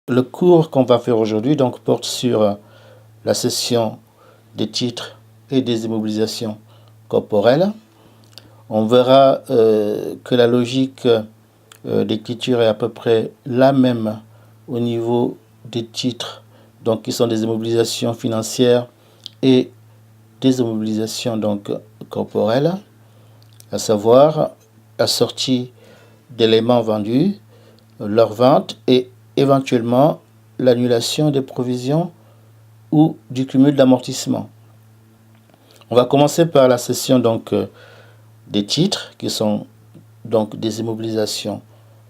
Le cours qu'on va faire aujourd'hui donc porte sur la cession des titres et des immobilisations corporelles. On verra que la logique d'écriture est à peu près la même au niveau des titres, donc qui sont des immobilisations financières et des immobilisations donc corporelles, à savoir la sortie d'éléments vendus, leur vente et éventuellement l'annulation des provisions ou du cumul d'amortissement. On va commencer par la cession donc des titres qui sont donc des immobilisations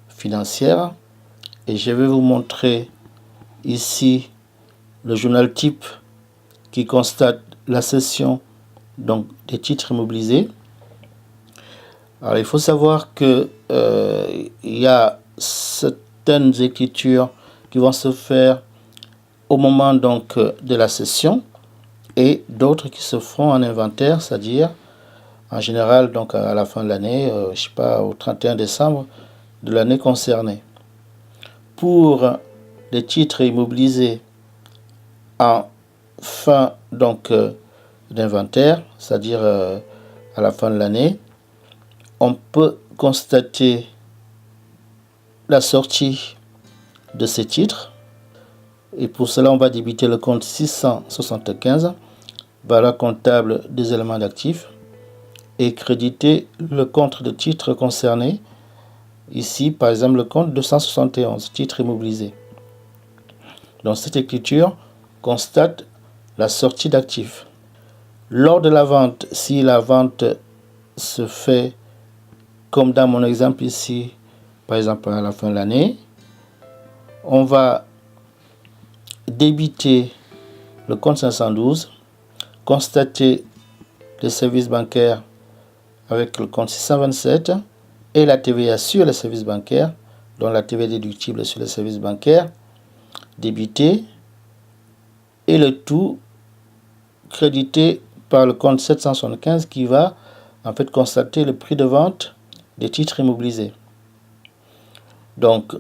financières, et je vais vous montrer ici le journal type qui constate la cession donc des titres immobilisés. Alors il faut savoir que il y a certaines écritures qui vont se faire au moment donc de la cession et d'autres qui se feront en inventaire, c'est-à-dire en général donc à la fin de l'année, je sais pas, au 31 décembre de l'année concernée. Pour les titres immobilisés en fin donc d'inventaire, c'est-à-dire à la fin de l'année, on peut constater la sortie de ces titres, et pour cela on va débiter le compte 675, valeur comptable des éléments d'actifs, et créditer le compte de titres concerné, ici par exemple le compte 271, titres immobilisés. Donc cette écriture constate la sortie d'actifs. Lors de la vente, si la vente se fait comme dans mon exemple ici, par exemple à la fin de l'année, on va débiter le compte 512, constater les services bancaires avec le compte 627 et la TVA sur les services bancaires, dont la TVA déductible sur les services bancaires, débité, et le tout crédité par le compte 775 qui va en fait constater le prix de vente des titres immobilisés. Donc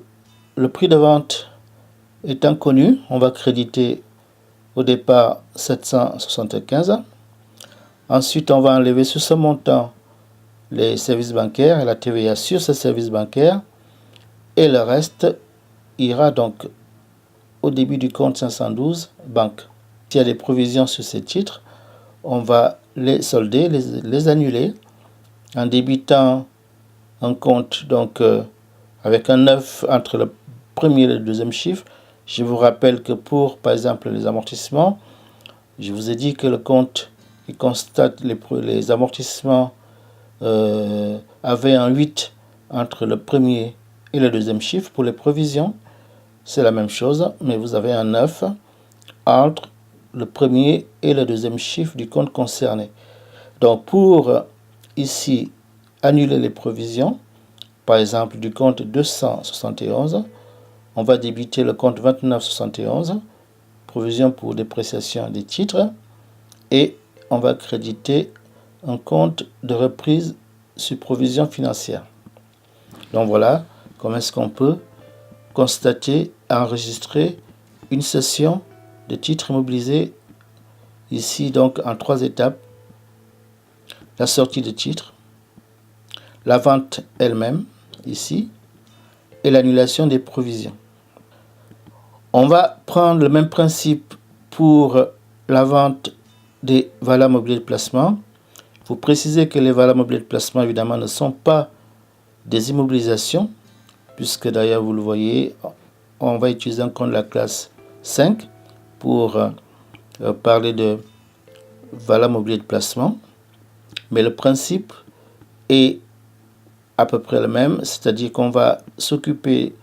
le prix de vente étant connu, on va créditer au départ 775. Ensuite, on va enlever sur ce montant les services bancaires et la TVA sur ces services bancaires, et le reste ira donc au début du compte 512 banque. S'il y a des provisions sur ces titres, on va les solder, les annuler en débitant un compte donc avec un 9 entre le premier et le deuxième chiffre. Je vous rappelle que pour par exemple les amortissements, je vous ai dit que le compte qui constate les amortissements avait un 8 entre le premier et le deuxième chiffre. Pour les provisions, c'est la même chose, mais vous avez un 9 entre le premier et le deuxième chiffre du compte concerné. Donc pour ici annuler les provisions, par exemple du compte 271, on va débiter le compte 2971, provision pour dépréciation des titres, et on va créditer un compte de reprise sur provision financière. Donc voilà comment est-ce qu'on peut constater, enregistrer une cession de titres immobilisés ici donc en 3 étapes: la sortie de titres, la vente elle-même ici et l'annulation des provisions. On va prendre le même principe pour la vente des valeurs mobilières de placement. Il faut préciser que les valeurs mobilières de placement évidemment ne sont pas des immobilisations, puisque d'ailleurs vous le voyez, on va utiliser un compte de la classe 5 pour parler de valeurs mobilières de placement, mais le principe est à peu près le même, c'est-à-dire qu'on va s'occuper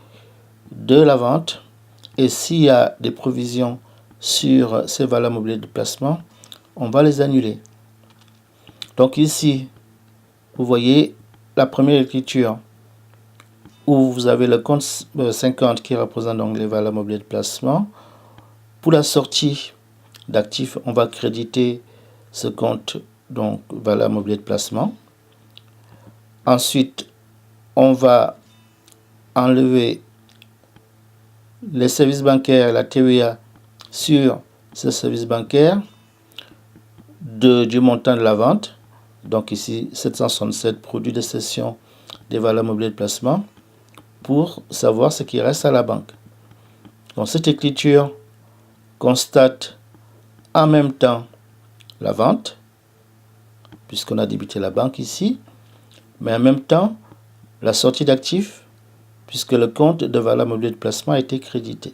de la vente, et s'il y a des provisions sur ces valeurs mobilières de placement, on va les annuler. Donc ici, vous voyez la première écriture où vous avez le compte 50 qui représente donc les valeurs mobilières de placement. Pour la sortie d'actifs, on va créditer ce compte donc valeurs mobilières de placement. Ensuite, on va enlever les services bancaires et la TVA sur ces services bancaires du montant de la vente. Donc ici, 767 produits de cession des valeurs mobilières de placement pour savoir ce qui reste à la banque. Donc cette écriture constate en même temps la vente, puisqu'on a débité la banque ici, mais en même temps la sortie d'actifs, puisque le compte de valeur mobilière de placement a été crédité.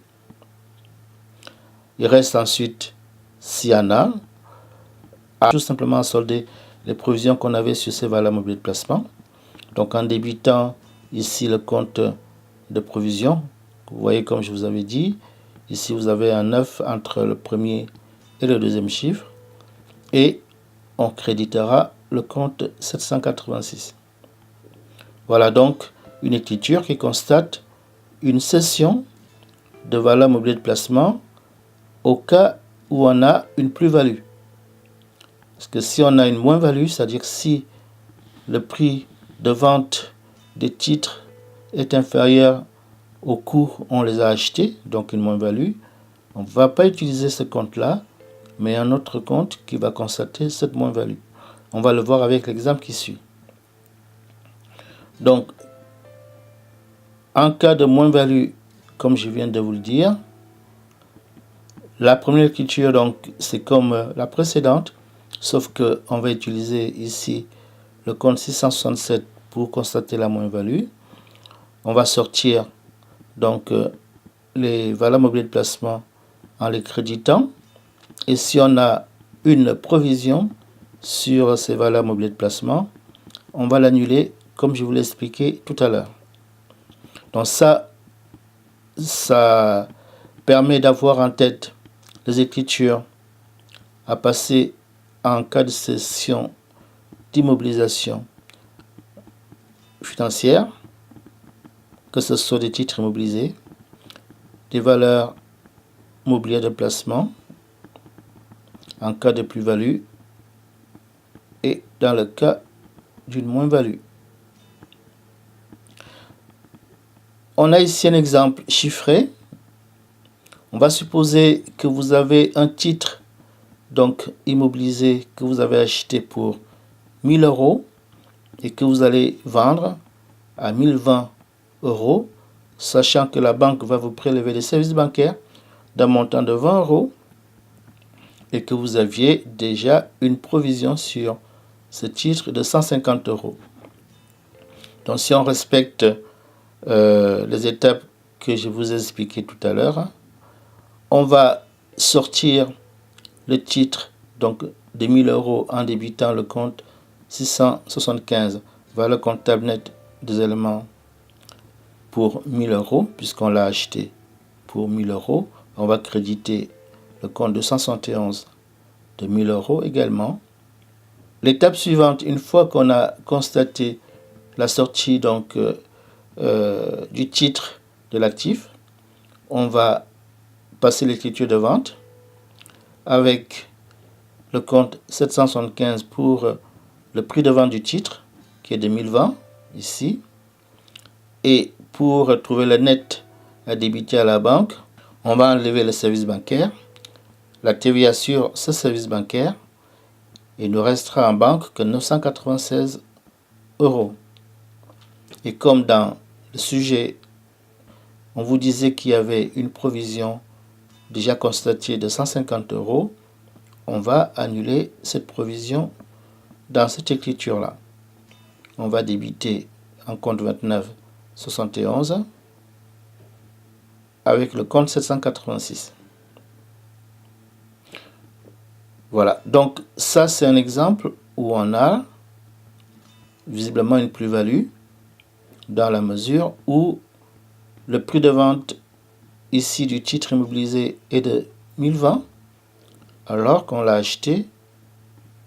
Il reste ensuite, s'il y en a, à tout simplement solder les provisions qu'on avait sur ces valeurs mobilières de placement. Donc en débitant ici le compte de provision, vous voyez comme je vous avais dit, ici vous avez un 9 entre le premier et le deuxième chiffre, et on créditera le compte 786. Voilà donc une écriture qui constate une cession de valeur mobilière de placement au cas où on a une plus-value. Parce que si on a une moins-value, c'est-à-dire si le prix de vente des titres est inférieur au coût où on les a achetés, donc une moins-value, on ne va pas utiliser ce compte-là, mais un autre compte qui va constater cette moins-value. On va le voir avec l'exemple qui suit. Donc, en cas de moins-value, comme je viens de vous le dire, la première écriture, donc, c'est comme la précédente, sauf qu'on va utiliser ici le compte 667 pour constater la moins-value. On va sortir donc les valeurs mobilières de placement en les créditant. Et si on a une provision sur ces valeurs mobilières de placement, on va l'annuler comme je vous l'ai expliqué tout à l'heure. Donc ça permet d'avoir en tête les écritures à passer en cas de cession d'immobilisation financière, que ce soit des titres immobilisés, des valeurs mobilières de placement en cas de plus-value et dans le cas d'une moins-value. On a ici un exemple chiffré. On va supposer que vous avez un titre donc immobilisé que vous avez acheté pour 1000 € et que vous allez vendre à 1020 €, sachant que la banque va vous prélever des services bancaires d'un montant de 20 € et que vous aviez déjà une provision sur ce titre de 150 €. Donc si on respecte les étapes que je vous ai expliquées tout à l'heure, on va sortir le titre donc de 1000 € en débitant le compte 675, valeur comptable nette des éléments pour 1000 € puisqu'on l'a acheté pour 1000 €. On va créditer le compte 271 de 1000 € également. L'étape suivante, une fois qu'on a constaté la sortie donc du titre de l'actif, on va passer l'écriture de vente avec le compte 775 pour le prix de vente du titre qui est de 1020 ici, et pour trouver le net à débiter à la banque, on va enlever le service bancaire, la TVA sur ce service bancaire, et il ne restera en banque que 996 €. Et comme dans le sujet, on vous disait qu'il y avait une provision déjà constatée de 150 €, on va annuler cette provision dans cette écriture-là. On va débiter en compte 29,71 avec le compte 786. Voilà, donc ça c'est un exemple où on a visiblement une plus-value dans la mesure où le prix de vente ici du titre immobilisé est de 1020 alors qu'on l'a acheté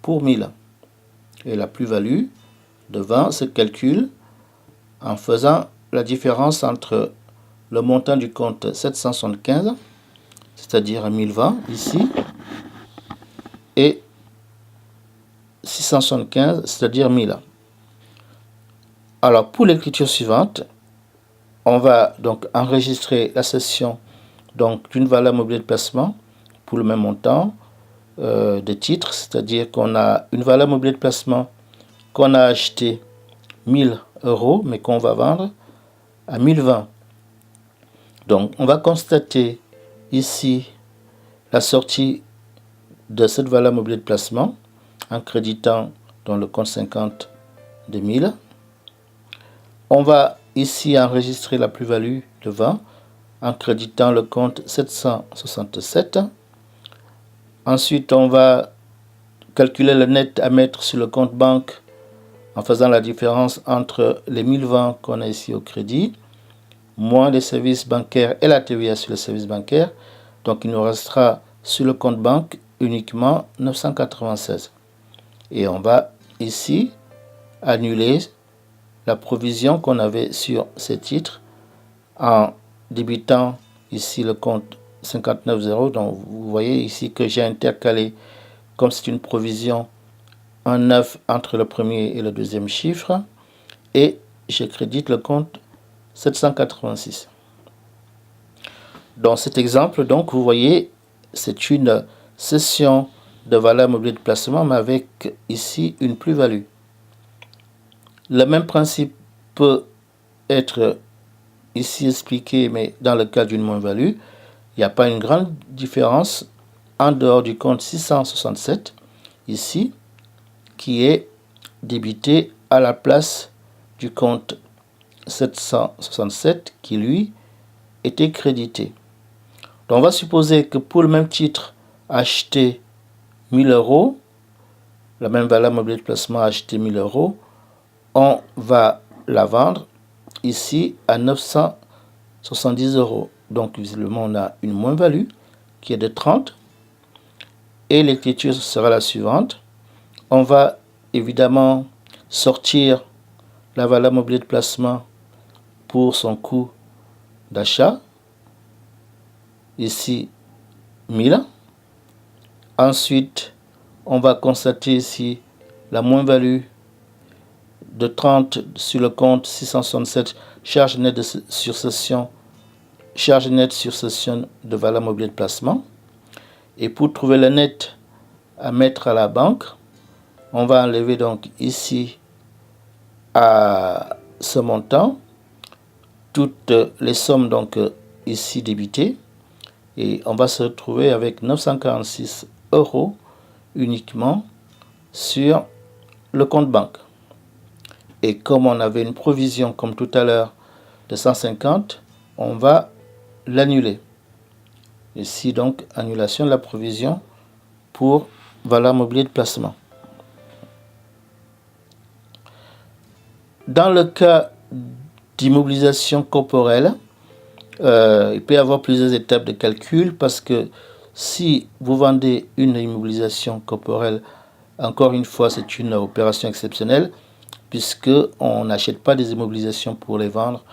pour 1000. Et la plus-value de 20 se calcule en faisant la différence entre le montant du compte 775, c'est-à-dire 1020 ici, et 675, c'est-à-dire 1000. Alors pour l'écriture suivante, on va donc enregistrer la cession donc d'une valeur mobilier de placement pour le même montant de titres, c'est-à-dire qu'on a une valeur mobilier de placement qu'on a acheté 1000 euros, mais qu'on va vendre à 1020. Donc, on va constater ici la sortie de cette valeur mobilier de placement en créditant dans le compte 50 de 1000. On va ici enregistrer la plus-value de 20 en créditant le compte 767. Ensuite, on va calculer le net à mettre sur le compte banque en faisant la différence entre les 1020 qu'on a ici au crédit, moins les services bancaires et la TVA sur les services bancaires. Donc, il nous restera sur le compte banque uniquement 996. Et on va ici annuler la provision qu'on avait sur ces titres en débitant ici le compte 59,0. Donc, vous voyez ici que j'ai intercalé, comme c'est une provision, un 9 entre le premier et le deuxième chiffre, et je crédite le compte 786. Dans cet exemple, donc, vous voyez, c'est une cession de valeur mobilier de placement, mais avec ici une plus-value. Le même principe peut être ici expliqué, mais dans le cas d'une moins-value, il n'y a pas une grande différence en dehors du compte 667, ici, qui est débité à la place du compte 767 qui, lui, était crédité. Donc, on va supposer que pour le même titre acheté 1000 euros, la même valeur mobilier de placement acheté 1000 euros, on va la vendre ici à 970 euros. Donc, visiblement, on a une moins-value qui est de 30. Et l'écriture sera la suivante. On va évidemment sortir la valeur mobilier de placement pour son coût d'achat. Ici, 1000. Ensuite, on va constater ici la moins-value de 30 sur le compte 667, charge nette sur cession de valeur mobilier de placement. Et pour trouver le net à mettre à la banque, on va enlever donc ici à ce montant toutes les sommes donc ici débitées, et on va se retrouver avec 946 euros uniquement sur le compte banque. Et comme on avait une provision comme tout à l'heure de 150, on va l'annuler. Ici donc annulation de la provision pour valeur mobilier de placement. Dans le cas d'immobilisation corporelle, il peut y avoir plusieurs étapes de calcul, parce que si vous vendez une immobilisation corporelle, encore une fois, c'est une opération exceptionnelle, puisqu'on n'achète pas des immobilisations pour les vendre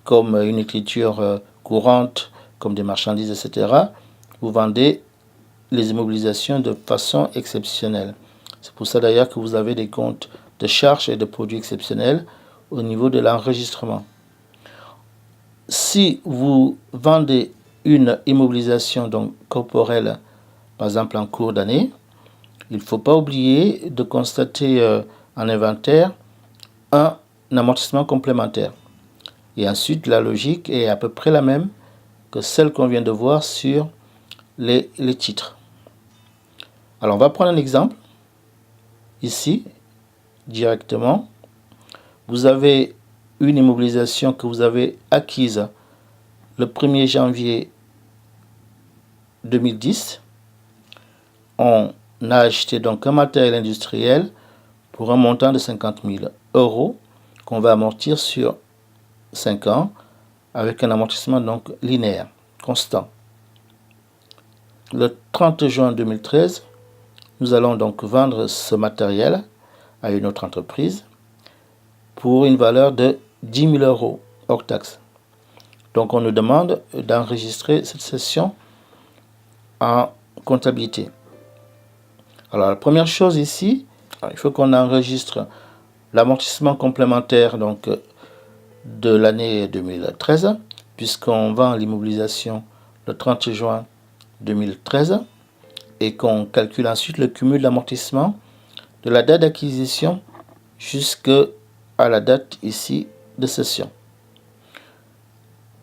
comme une écriture courante, comme des marchandises, etc. Vous vendez les immobilisations de façon exceptionnelle. C'est pour ça d'ailleurs que vous avez des comptes de charges et de produits exceptionnels au niveau de l'enregistrement. Si vous vendez une immobilisation donc corporelle, par exemple en cours d'année, il ne faut pas oublier de constater en inventaire un amortissement complémentaire. Et ensuite, la logique est à peu près la même que celle qu'on vient de voir sur les titres. Alors, on va prendre un exemple. Ici, directement, vous avez une immobilisation que vous avez acquise le 1er janvier 2010. On a acheté donc un matériel industriel pour un montant de 50 000 euros qu'on va amortir sur 5 ans avec un amortissement donc linéaire, constant. Le 30 juin 2013, nous allons donc vendre ce matériel à une autre entreprise pour une valeur de 10 000 euros hors taxe. Donc on nous demande d'enregistrer cette cession en comptabilité. Alors la première chose ici, il faut qu'on enregistre l'amortissement complémentaire donc de l'année 2013, puisqu'on vend l'immobilisation le 30 juin 2013 et qu'on calcule ensuite le cumul d'amortissement de la date d'acquisition jusqu'à la date ici de cession.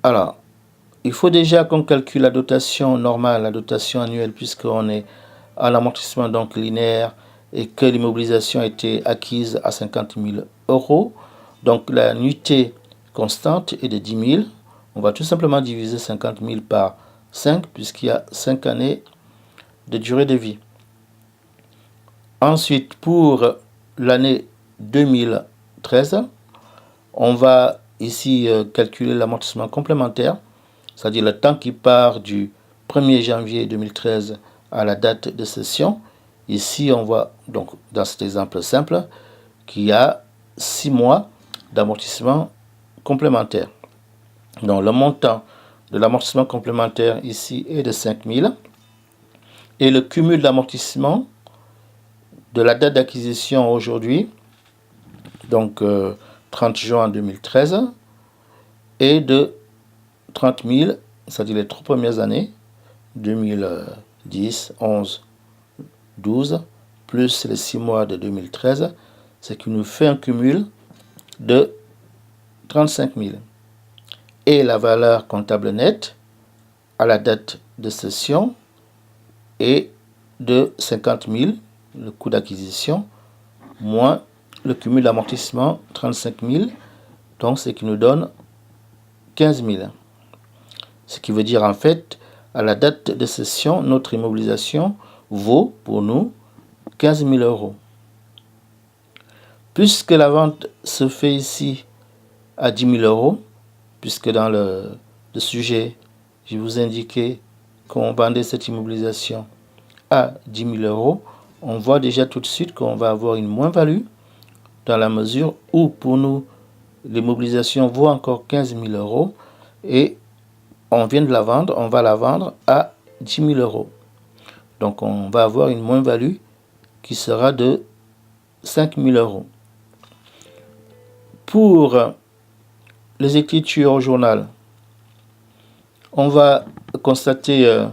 Alors, il faut déjà qu'on calcule la dotation normale, la dotation annuelle, puisqu'on est à l'amortissement donc linéaire et que l'immobilisation a été acquise à 50 000 euros. Donc la nuitée constante est de 10 000. On va tout simplement diviser 50 000 par 5 puisqu'il y a 5 années de durée de vie. Ensuite, pour l'année 2013, on va ici calculer l'amortissement complémentaire, c'est-à-dire le temps qui part du 1er janvier 2013 à la date de cession. Ici, on voit donc dans cet exemple simple qu'il y a 6 mois d'amortissement complémentaire. Donc le montant de l'amortissement complémentaire ici est de 5 000 et le cumul d'amortissement de la date d'acquisition aujourd'hui, donc 30 juin 2013, est de 30 000, c'est-à-dire les 3 premières années, 2010, 11, 12, plus les 6 mois de 2013, ce qui nous fait un cumul de 35 000. Et la valeur comptable nette à la date de cession est de 50 000, le coût d'acquisition, moins le cumul d'amortissement 35 000, donc ce qui nous donne 15 000. Ce qui veut dire en fait, à la date de cession, notre immobilisation vaut pour nous 15 000 euros. Puisque la vente se fait ici à 10 000 euros, puisque dans le sujet, je vous indiquais qu'on vendait cette immobilisation à 10 000 euros, on voit déjà tout de suite qu'on va avoir une moins-value dans la mesure où pour nous, l'immobilisation vaut encore 15 000 euros et on vient de la vendre, on va la vendre à 10 000 euros. Donc on va avoir une moins-value qui sera de 5 000 euros. Pour les écritures au journal, on va constater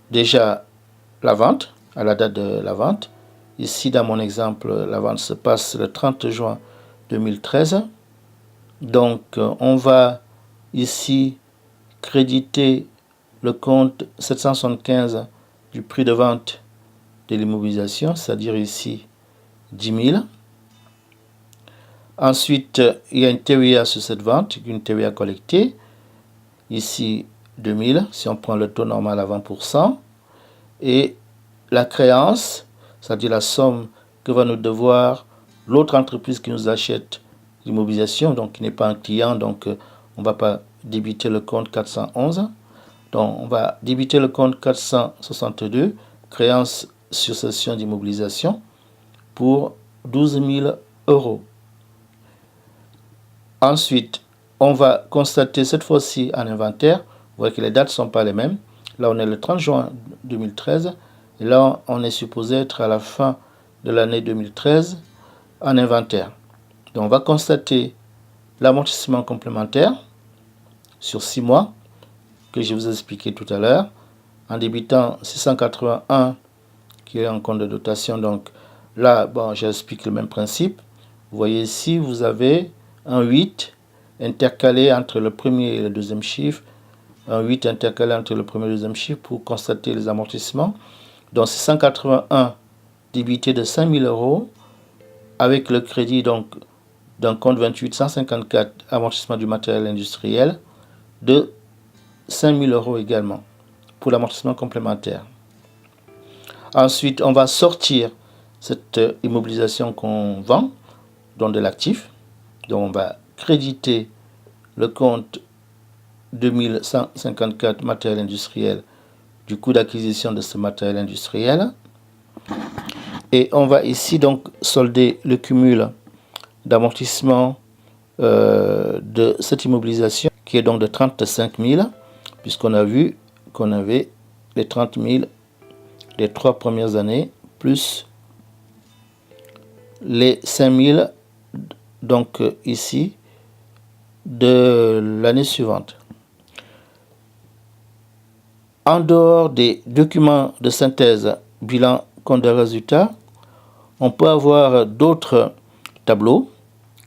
déjà la vente, à la date de la vente. Ici, dans mon exemple, la vente se passe le 30 juin 2013. Donc, on va ici créditer le compte 775 du prix de vente de l'immobilisation, c'est-à-dire ici 10 000. Ensuite, il y a une TVA sur cette vente, une TVA collectée. Ici, 2 000, si on prend le taux normal à 20%. Et la créance, c'est-à-dire la somme que va nous devoir l'autre entreprise qui nous achète l'immobilisation, donc qui n'est pas un client, donc on ne va pas débiter le compte 411. Donc on va débiter le compte 462, créance sur cession d'immobilisation, pour 12 000 euros. Ensuite, on va constater cette fois-ci en inventaire, vous voyez que les dates ne sont pas les mêmes. Là, on est le 30 juin 2013, et là, on est supposé être à la fin de l'année 2013 en inventaire. Donc, on va constater l'amortissement complémentaire sur 6 mois, que je vous ai expliqué tout à l'heure, en débitant 681 qui est en compte de dotation. Donc là, bon, j'explique le même principe. Vous voyez ici, vous avez un 8 intercalé entre le premier et le deuxième chiffre, un 8 intercalé entre le premier et le deuxième chiffre pour constater les amortissements. Donc 681 débité de 5 000 euros avec le crédit donc d'un compte 28 154 amortissement du matériel industriel de 5 000 euros également pour l'amortissement complémentaire. Ensuite, on va sortir cette immobilisation qu'on vend, donc de l'actif. Donc, on va créditer le compte 2154 matériel industriel du coût d'acquisition de ce matériel industriel. Et on va ici donc solder le cumul d'amortissement de cette immobilisation qui est donc de 35 000, puisqu'on a vu qu'on avait les 30 000 les 3 premières années, plus les 5 000, donc ici, de l'année suivante. En dehors des documents de synthèse, bilan, compte de résultats, on peut avoir d'autres tableaux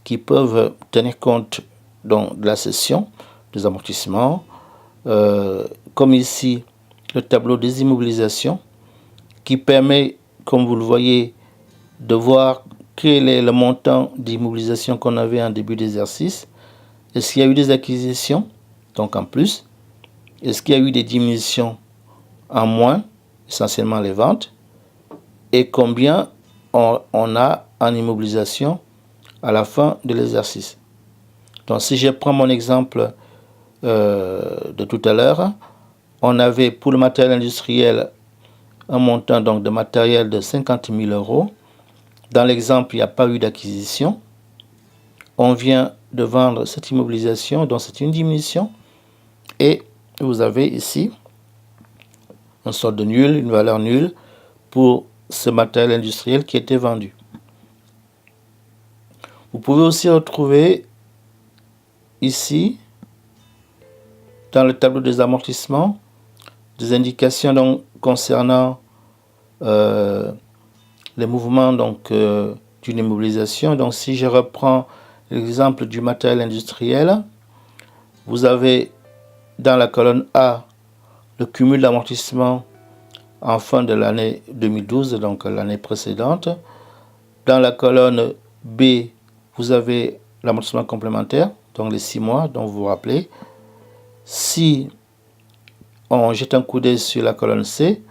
qui peuvent tenir compte donc, de la cession, des amortissements, comme ici le tableau des immobilisations qui permet, comme vous le voyez, de voir quel est le montant d'immobilisation qu'on avait en début d'exercice. Est-ce qu'il y a eu des acquisitions, donc en plus? Est-ce qu'il y a eu des diminutions en moins, essentiellement les ventes? Et combien on a en immobilisation à la fin de l'exercice? Donc si je prends mon exemple de tout à l'heure, on avait pour le matériel industriel un montant donc de matériel de 50 000 euros. Dans l'exemple, il n'y a pas eu d'acquisition. On vient de vendre cette immobilisation, donc c'est une diminution. Et vous avez ici une sorte de nul, une valeur nulle pour ce matériel industriel qui était vendu. Vous pouvez aussi retrouver ici, dans le tableau des amortissements, des indications donc, concernant les mouvements d'une immobilisation. Donc si je reprends l'exemple du matériel industriel, vous avez dans la colonne A le cumul d'amortissement en fin de l'année 2012, donc l'année précédente. Dans la colonne B, vous avez l'amortissement complémentaire, donc les 6 mois dont vous vous rappelez. Si on jette un coup d'œil sur la colonne C,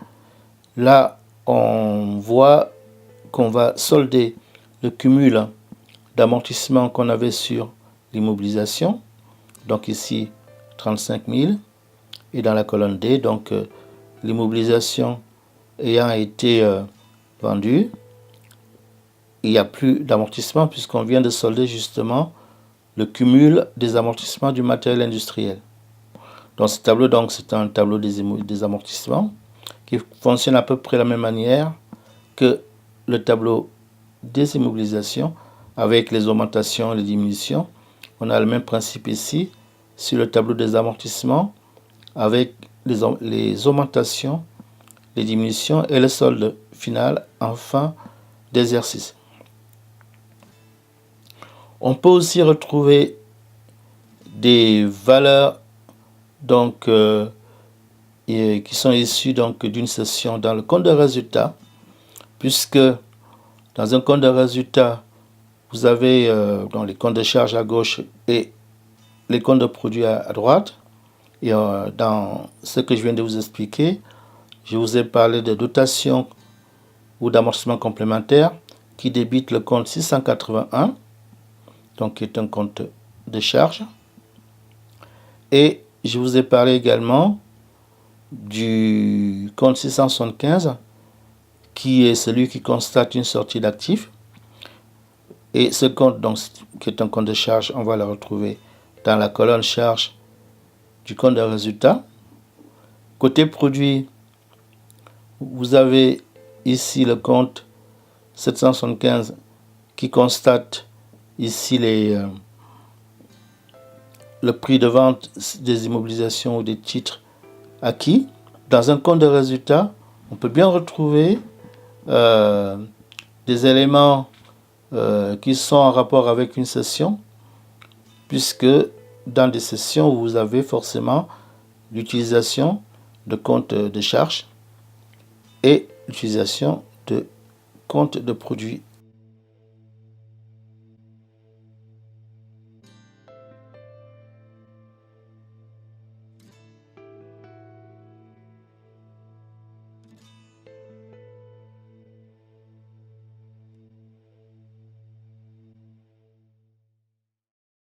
là on voit qu'on va solder le cumul d'amortissement qu'on avait sur l'immobilisation, donc ici 35 000, et dans la colonne D, donc l'immobilisation ayant été vendue, il n'y a plus d'amortissement puisqu'on vient de solder justement le cumul des amortissements du matériel industriel. Dans ce tableau, donc, c'est un tableau des amortissements qui fonctionne à peu près de la même manière que le tableau des immobilisations avec les augmentations et les diminutions. On a le même principe ici sur le tableau des amortissements avec les augmentations, les diminutions et le solde final en fin d'exercice. On peut aussi retrouver des valeurs donc, qui sont issues d'une session dans le compte de résultats, puisque dans un compte de résultats, vous avez dans les comptes de charges à gauche et les comptes de produits à droite. Et dans ce que je viens de vous expliquer, je vous ai parlé de dotation ou d'amortissement complémentaire qui débite le compte 681, donc qui est un compte de charge. Et je vous ai parlé également du compte 675 qui est celui qui constate une sortie d'actifs. Et ce compte, donc, qui est un compte de charge, on va le retrouver dans la colonne charge du compte de résultats. Côté produit, vous avez ici le compte 775 qui constate ici le prix de vente des immobilisations ou des titres acquis. Dans un compte de résultats, on peut bien retrouver des éléments qui sont en rapport avec une session, puisque dans des sessions, vous avez forcément l'utilisation de comptes de charge et l'utilisation de comptes de produits